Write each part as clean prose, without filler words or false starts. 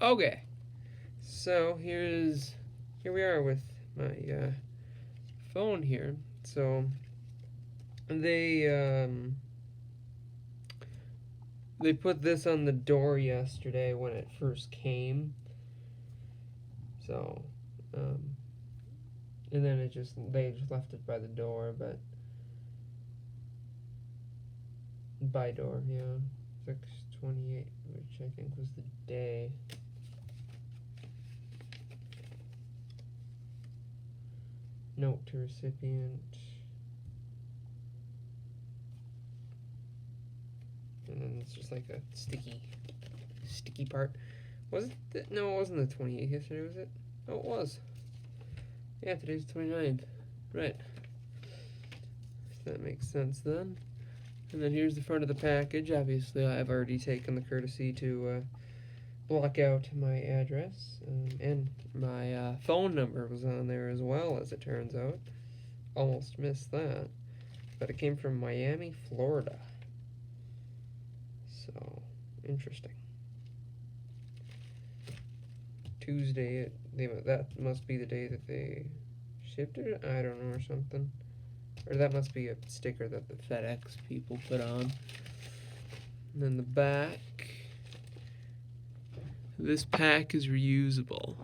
Okay, so here we are with my phone here. So they put this on the door yesterday when it first came. So and then they just left it by the door, but by door, yeah, 6/28, which I think was the day. Note to recipient. And then it's just like a sticky part. Was it? No, it wasn't the 28th yesterday, was it? Oh, it was. Yeah, today's the 29th. Right. So that makes sense then. And then here's the front of the package. Obviously, I've already taken the courtesy to block out my address. And my phone number was on there as well, as it turns out. Almost missed that. But it came from Miami, Florida. So, interesting. Tuesday, that must be the day that they shipped it? I don't know, or something. Or that must be a sticker that the FedEx people put on. And then the back. This pack is reusable.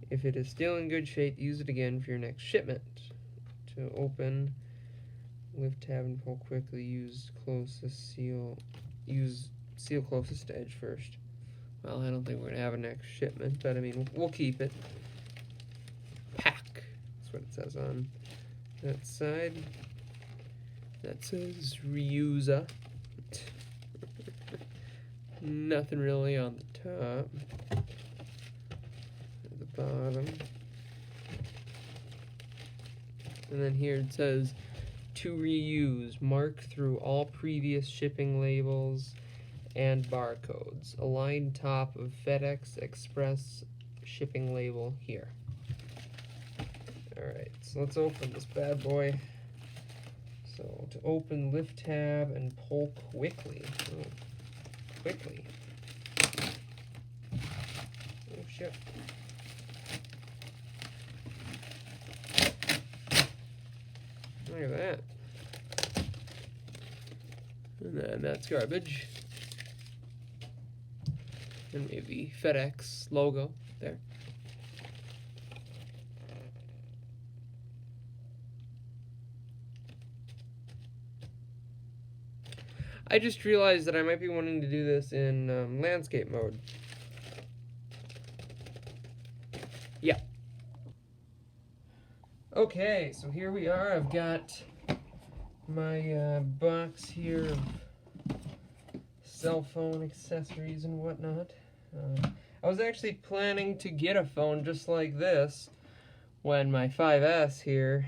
If it is still in good shape, use it again for your next shipment. To open, lift tab and pull quickly. Use seal closest to edge first. Well, I don't think we're gonna have a next shipment, but I mean, we'll keep it. Pack. That's what it says on that side. That says reuser. Nothing really on the top. At the bottom. And then here it says to reuse. Mark through all previous shipping labels and barcodes. Align top of FedEx Express shipping label here. Alright, so let's open this bad boy. So to open, lift tab and pull quickly. Oh, quickly. Oh shit. Look at that. And then that's garbage. And maybe FedEx logo there. I just realized that I might be wanting to do this in landscape mode. Yeah. Okay, so here we are. I've got my box here of cell phone accessories and whatnot. I was actually planning to get a phone just like this when my 5S here,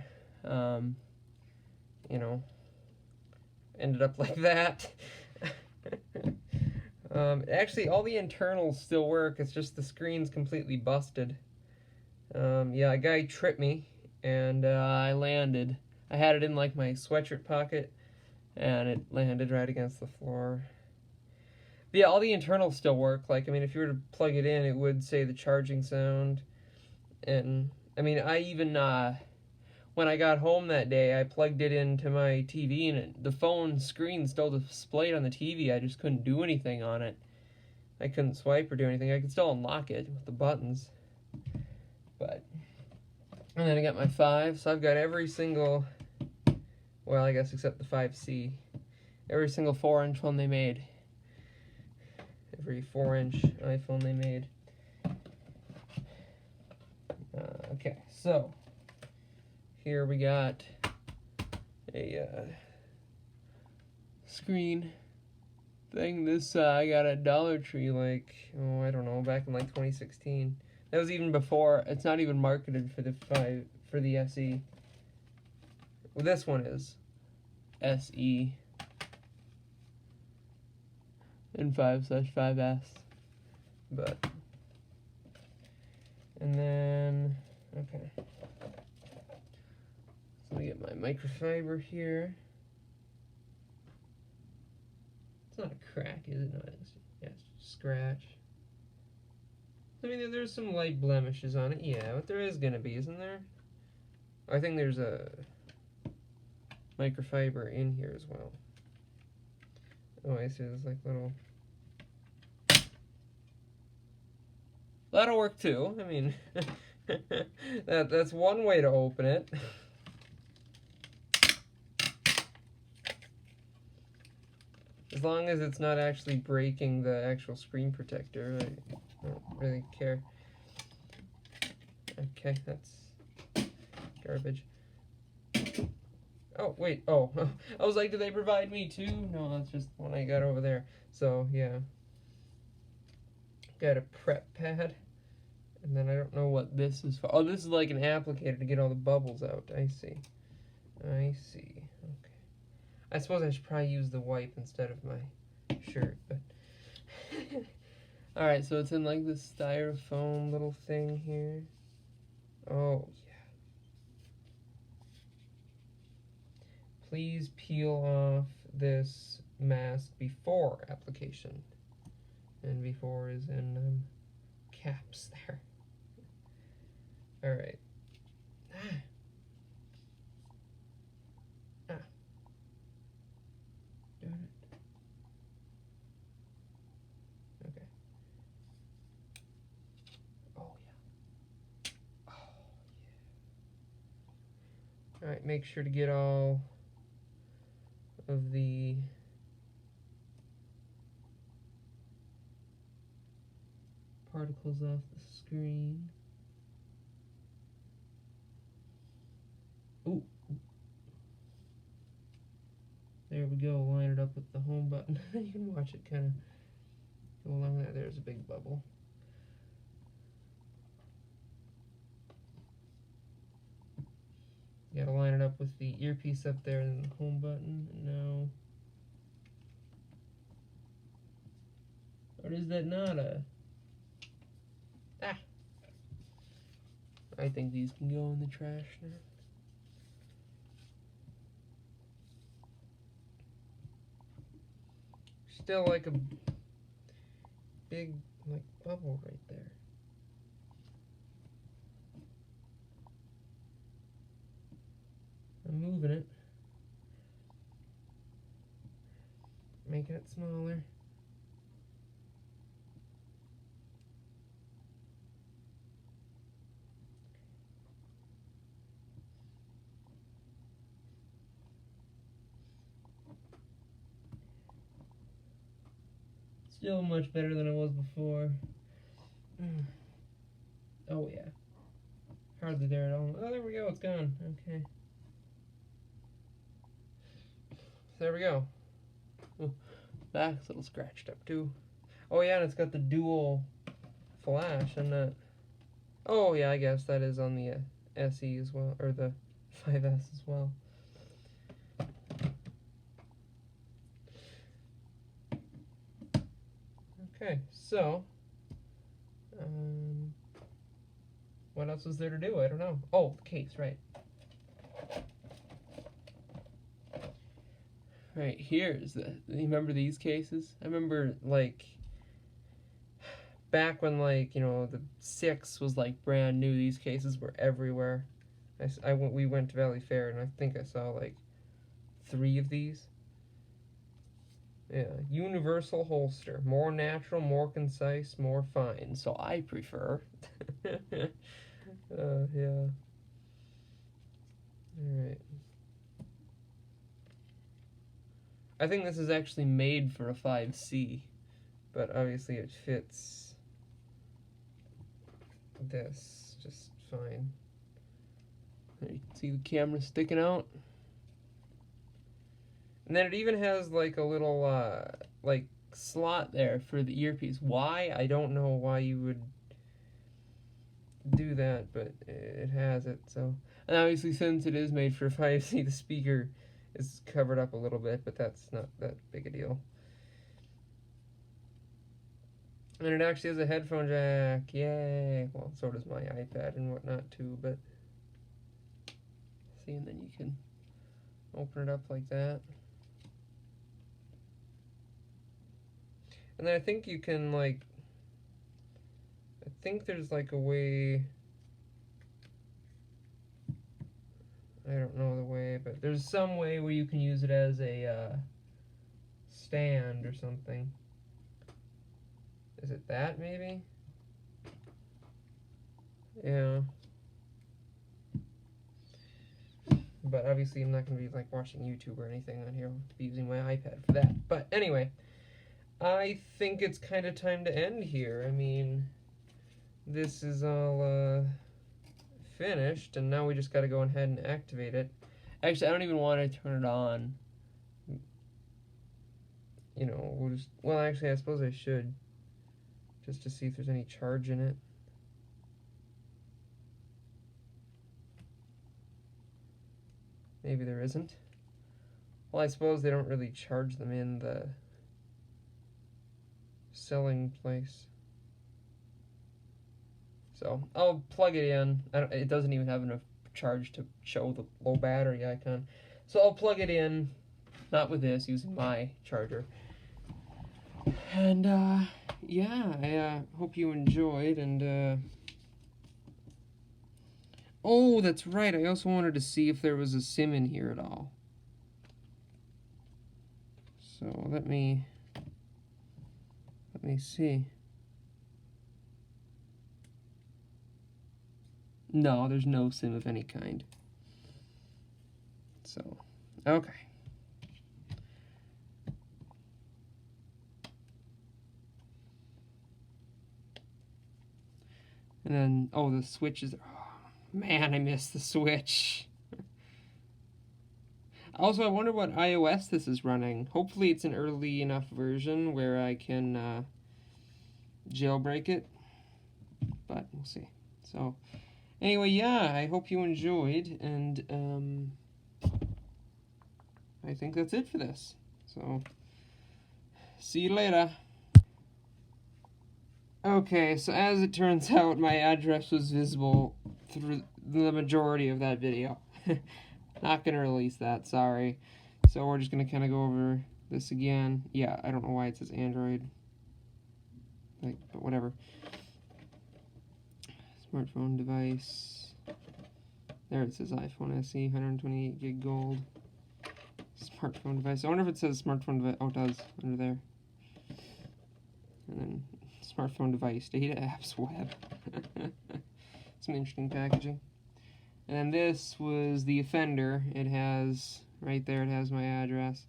ended up like that. Actually, all the internals still work. It's just the screen's completely busted. Yeah, a guy tripped me, and I landed. I had it in like my sweatshirt pocket, and it landed right against the floor. Yeah, all the internals still work. Like, I mean, if you were to plug it in, it would say the charging sound. And, I mean, I even, when I got home that day, I plugged it into my TV, and the phone screen still displayed on the TV. I just couldn't do anything on it. I couldn't swipe or do anything. I could still unlock it with the buttons. But, and then I got my 5, so I've got every single, well, I guess except the 5C, every single 4-inch one they made. Every 4-inch iPhone they made. Okay, so here we got a screen thing. This I got at Dollar Tree, like, oh, I don't know, back in like 2016. That was even before. It's not even marketed for the SE. Well, this one is SE. And 5/5S, but, and then, okay, so let me get my microfiber here. It's not a crack, is it? No, it's, yeah, it's just a scratch. I mean, there's some light blemishes on it, yeah, but there is gonna be, isn't there? I think there's a microfiber in here as well. Oh, I see, there's like little... That'll work too, I mean, that's one way to open it. As long as it's not actually breaking the actual screen protector, I don't really care. Okay, that's garbage. Oh, wait, oh, I was like, do they provide me two? No, that's just one I got over there. So, yeah. Got a prep pad. And then I don't know what this is for. Oh, this is like an applicator to get all the bubbles out. I see. I see. Okay. I suppose I should probably use the wipe instead of my shirt, but... Alright, so it's in like this styrofoam little thing here. Oh, yeah. Please peel off this mask before application. And before is in caps there. Alright. Darn it. Okay. Oh, yeah. Oh, yeah. Alright, make sure to get all of the particles off the screen. Ooh. There we go, line it up with the home button. You can watch it kind of go along there. There's a big bubble. You gotta line it up with the earpiece up there and the home button. No. Or is that not a... Ah! I think these can go in the trash now. Still like a big like bubble right there. I'm moving it. Making it smaller. Still much better than it was before. Oh yeah. Hardly there at all. Oh, there we go, it's gone. Okay. So there we go. Oh, back's a little scratched up too. Oh yeah, and it's got the dual flash and that. Oh yeah, I guess that is on the SE as well, or the 5S as well. Okay, so what else is there to do? I don't know. Oh, the case, right. Right, here's the, you remember these cases? I remember, like, back when, like, you know, the 6 was, like, brand new, these cases were everywhere. We went to Valley Fair, and I think I saw, like, 3 of these. Yeah, universal holster. More natural, more concise, more fine. So I prefer. Yeah. Alright. I think this is actually made for a 5C, but obviously it fits this just fine. There you can see the camera sticking out. And then it even has like a little like slot there for the earpiece. Why? I don't know why you would do that, but it has it. So, and obviously since it is made for 5C, the speaker is covered up a little bit, but that's not that big a deal. And it actually has a headphone jack. Yay! Well, so does my iPad and whatnot too, but see, and then you can open it up like that. And then I think you can, like, I think there's like a way, I don't know the way, but there's some way where you can use it as a stand or something. Is it that maybe? Yeah. But obviously I'm not going to be like watching YouTube or anything on here. I'll be using my iPad for that. But anyway, I think it's kind of time to end here. I mean, this is all finished, and now we just got to go ahead and activate it. Actually, I don't even want to turn it on. You know, we'll just, well, actually, I suppose I should, just to see if there's any charge in it. Maybe there isn't. Well, I suppose they don't really charge them in the selling place. So I'll plug it in. It doesn't even have enough charge to show the low battery icon. So I'll plug it in, not with this, using my charger. And yeah, I hope you enjoyed. And oh, that's right. I also wanted to see if there was a SIM in here at all. So let me see. No, there's no SIM of any kind. So, okay. And then, oh, the switch is, oh, man, I missed the switch. Also, I wonder what iOS this is running. Hopefully it's an early enough version where I can jailbreak it, but we'll see. So, anyway, yeah, I hope you enjoyed, and I think that's it for this. So, see you later. Okay, so as it turns out, my address was visible through the majority of that video. Not gonna release that, sorry. So we're just gonna kind of go over this again. Yeah, I don't know why it says Android. Like, but whatever. Smartphone device. There it says iPhone SE, 128 GB Gold. Smartphone device. I wonder if it says smartphone device. Oh, it does, under there. And then smartphone device, data apps, web. Some interesting packaging. And then this was the offender. It has, right there, it has my address.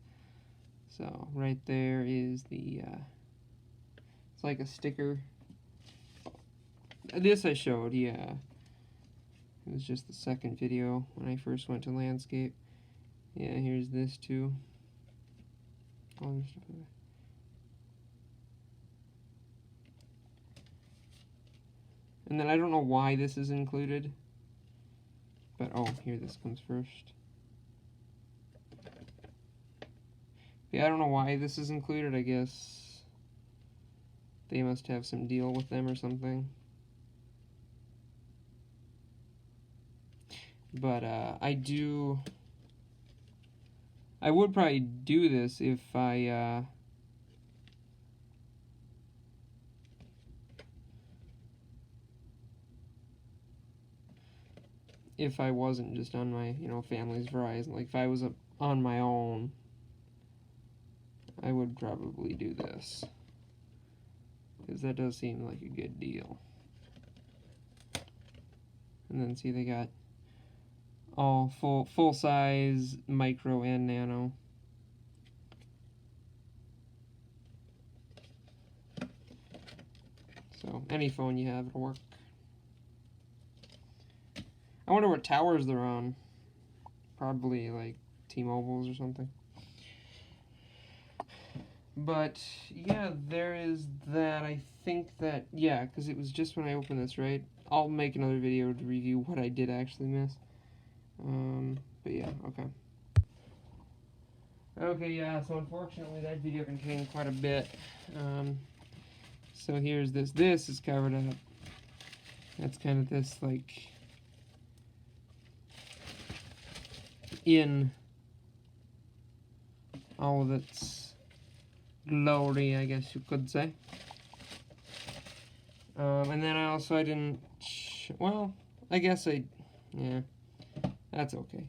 So, right there is the, it's like a sticker. This I showed, yeah. It was just the second video when I first went to landscape. Yeah, here's this too. All this stuff. And then I don't know why this is included. But, oh, here, this comes first. Yeah, I don't know why this is included. I guess they must have some deal with them or something. But, I would probably do this if I, if I wasn't just on my, you know, family's Verizon. Like, if I was on my own, I would probably do this. Because that does seem like a good deal. And then, see, they got all full size, micro, and nano. So, any phone you have, it'll work. I wonder what towers they're on. Probably like T-Mobile's or something. But yeah, there is that. I think that, yeah, because it was just when I opened this, right? I'll make another video to review what I did actually miss. But yeah, okay. Okay, yeah, so unfortunately that video contained quite a bit. So here's this. This is covered up. That's kind of this, like, in all of its glory, I guess you could say. And then I didn't, well, I guess yeah, that's okay.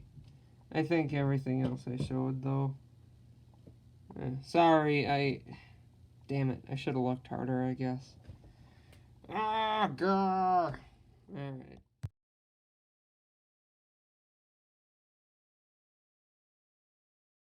I think everything else I showed, though. Sorry, damn it, I should have looked harder, I guess. Ah, grr.